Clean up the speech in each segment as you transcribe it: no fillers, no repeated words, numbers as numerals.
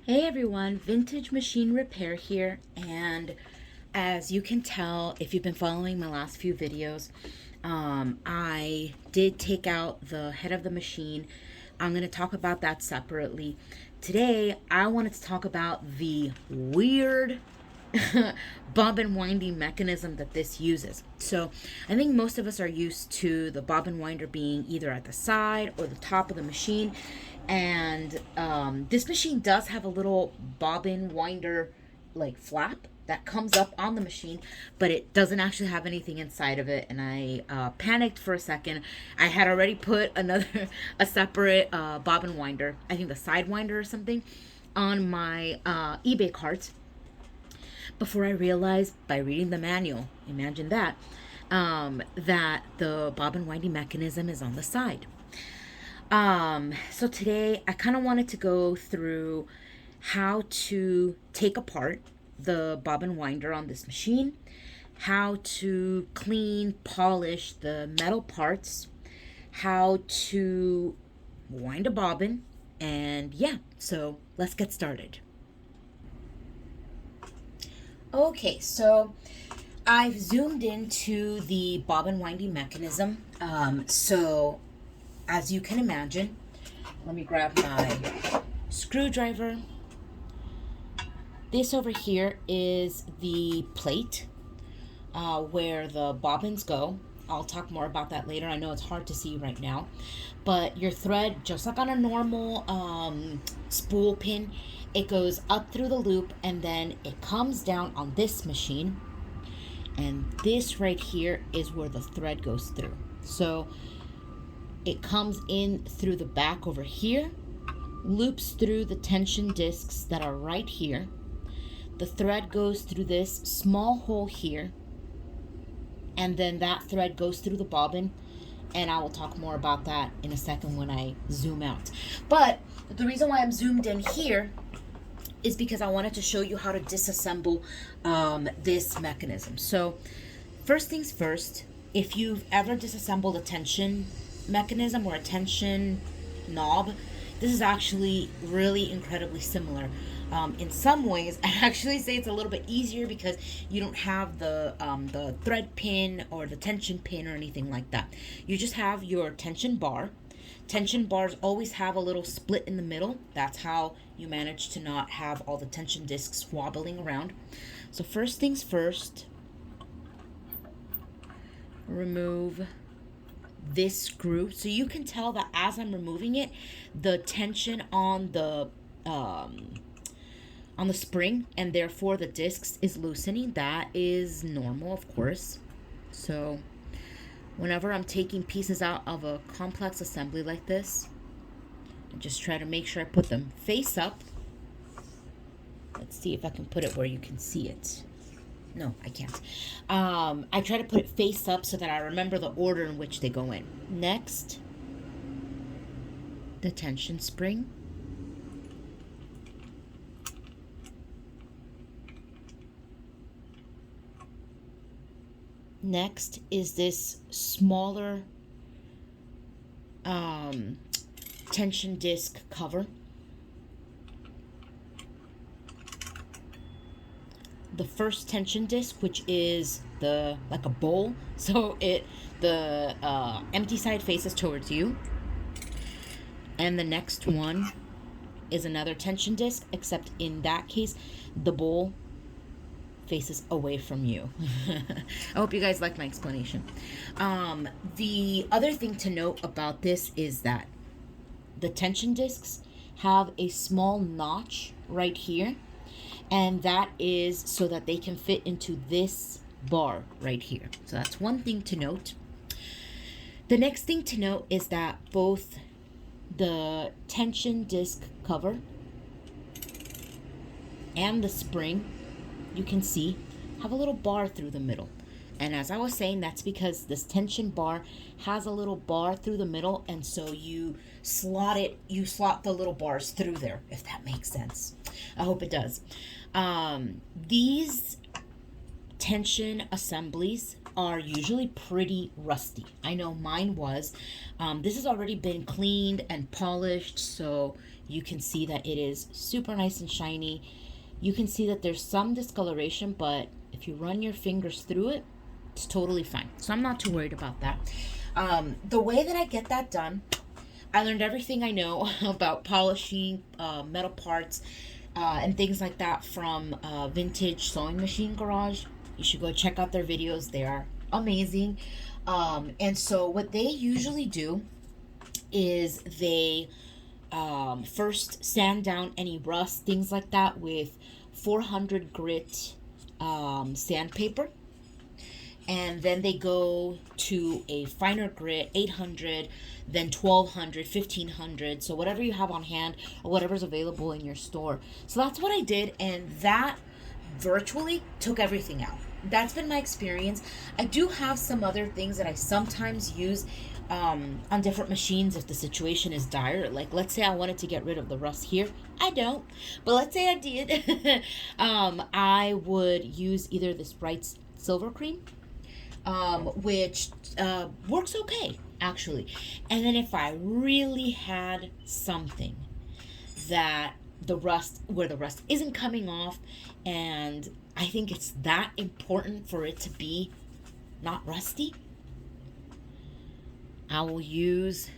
Hey everyone, Vintage Machine Repair here, and as you can tell if you've been following my last few videos, I did take out the head of the machine. I'm going to talk about that separately. Today, I wanted to talk about the weird bobbin winding mechanism that this uses. So I think most of us are used to the bobbin winder being either at the side or the top of the machine, and this machine does have a little bobbin winder like flap that comes up on the machine, but it doesn't actually have anything inside of it. And I panicked for a second. I had already put a separate bobbin winder, I think the side winder or something, on my eBay cart before I realized, by reading the manual, imagine that, that the bobbin winding mechanism is on the side. So today I kind of wanted to go through how to take apart the bobbin winder on this machine, how to clean, polish the metal parts, how to wind a bobbin, and yeah, so let's get started. Okay, so I've zoomed into the bobbin winding mechanism. So as you can imagine, let me grab my screwdriver. This over here is the plate where the bobbins go. I'll talk more about that later. I know it's hard to see right now, but your thread, just like on a normal spool pin, it goes up through the loop and then it comes down on this machine, and this right here is where the thread goes through. So it comes in through the back over here, loops through the tension discs that are right here. The thread goes through this small hole here, and then that thread goes through the bobbin, and I will talk more about that in a second when I zoom out. But the reason why I'm zoomed in here is because I wanted to show you how to disassemble this mechanism. So first things first, if you've ever disassembled a tension mechanism or a tension knob, this is actually really incredibly similar. In some ways, I actually say it's a little bit easier because you don't have the thread pin or the tension pin or anything like that. You just have your tension bar. Tension bars always have a little split in the middle. That's how you manage to not have all the tension discs wobbling around. So first things first, remove this screw. So you can tell that as I'm removing it, the tension on the spring, and therefore the discs, is loosening. That is normal, of course. So whenever I'm taking pieces out of a complex assembly like this, I just try to make sure I put them face up. Let's see if I can put it where you can see it. No, I can't. I try to put it face up so that I remember the order in which they go in. Next, the tension spring. Next is this smaller tension disc cover. The first tension disc, which is like a bowl, so the empty side faces towards you, and the next one is another tension disc, except in that case the bowl faces away from you. I hope you guys like my explanation. The other thing to note about this is that the tension discs have a small notch right here, and that is so that they can fit into this bar right here. So that's one thing to note. The next thing to note is that both the tension disc cover and the spring, you can see, have a little bar through the middle. And as I was saying, that's because this tension bar has a little bar through the middle, and so you slot the little bars through there, if that makes sense. I hope it does. These tension assemblies are usually pretty rusty. I know mine was. This has already been cleaned and polished, so you can see that it is super nice and shiny. You can see that there's some discoloration, but if you run your fingers through it, it's totally fine. So I'm not too worried about that. The way that I get that done, I learned everything I know about polishing metal parts and things like that from Vintage Sewing Machine Garage. You should go check out their videos. They are amazing. And so what they usually do is they first sand down any rust, things like that, with 400 grit sandpaper. And then they go to a finer grit, 800, then 1200, 1500. So whatever you have on hand or whatever's available in your store. So that's what I did, and that virtually took everything out. That's been my experience. I do have some other things that I sometimes use on different machines if the situation is dire. Like, let's say I wanted to get rid of the rust here. I don't, but let's say I did. I would use either this bright silver cream, which works okay, actually. And then if I really had something that where the rust isn't coming off, and I think it's that important for it to be not rusty, I will use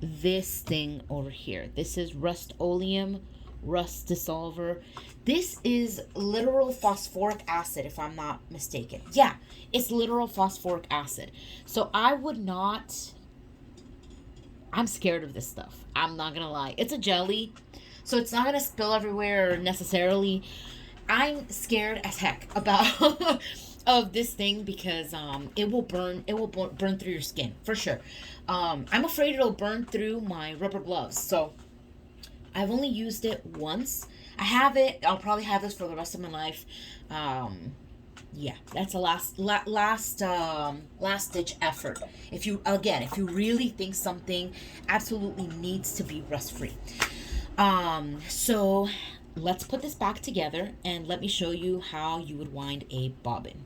this thing over here. This is Rust-Oleum Rust Dissolver. This is literal phosphoric acid, if I'm not mistaken. Yeah, it's literal phosphoric acid. So I'm scared of this stuff. I'm not gonna lie. It's a jelly, so it's not gonna spill everywhere necessarily. I'm scared as heck about of this thing because it will burn through your skin for sure. I'm afraid it'll burn through my rubber gloves. So I've only used it once. I have it. I'll probably have this for the rest of my life. Yeah, that's a last ditch effort. If you really think something absolutely needs to be rust free. So let's put this back together and let me show you how you would wind a bobbin.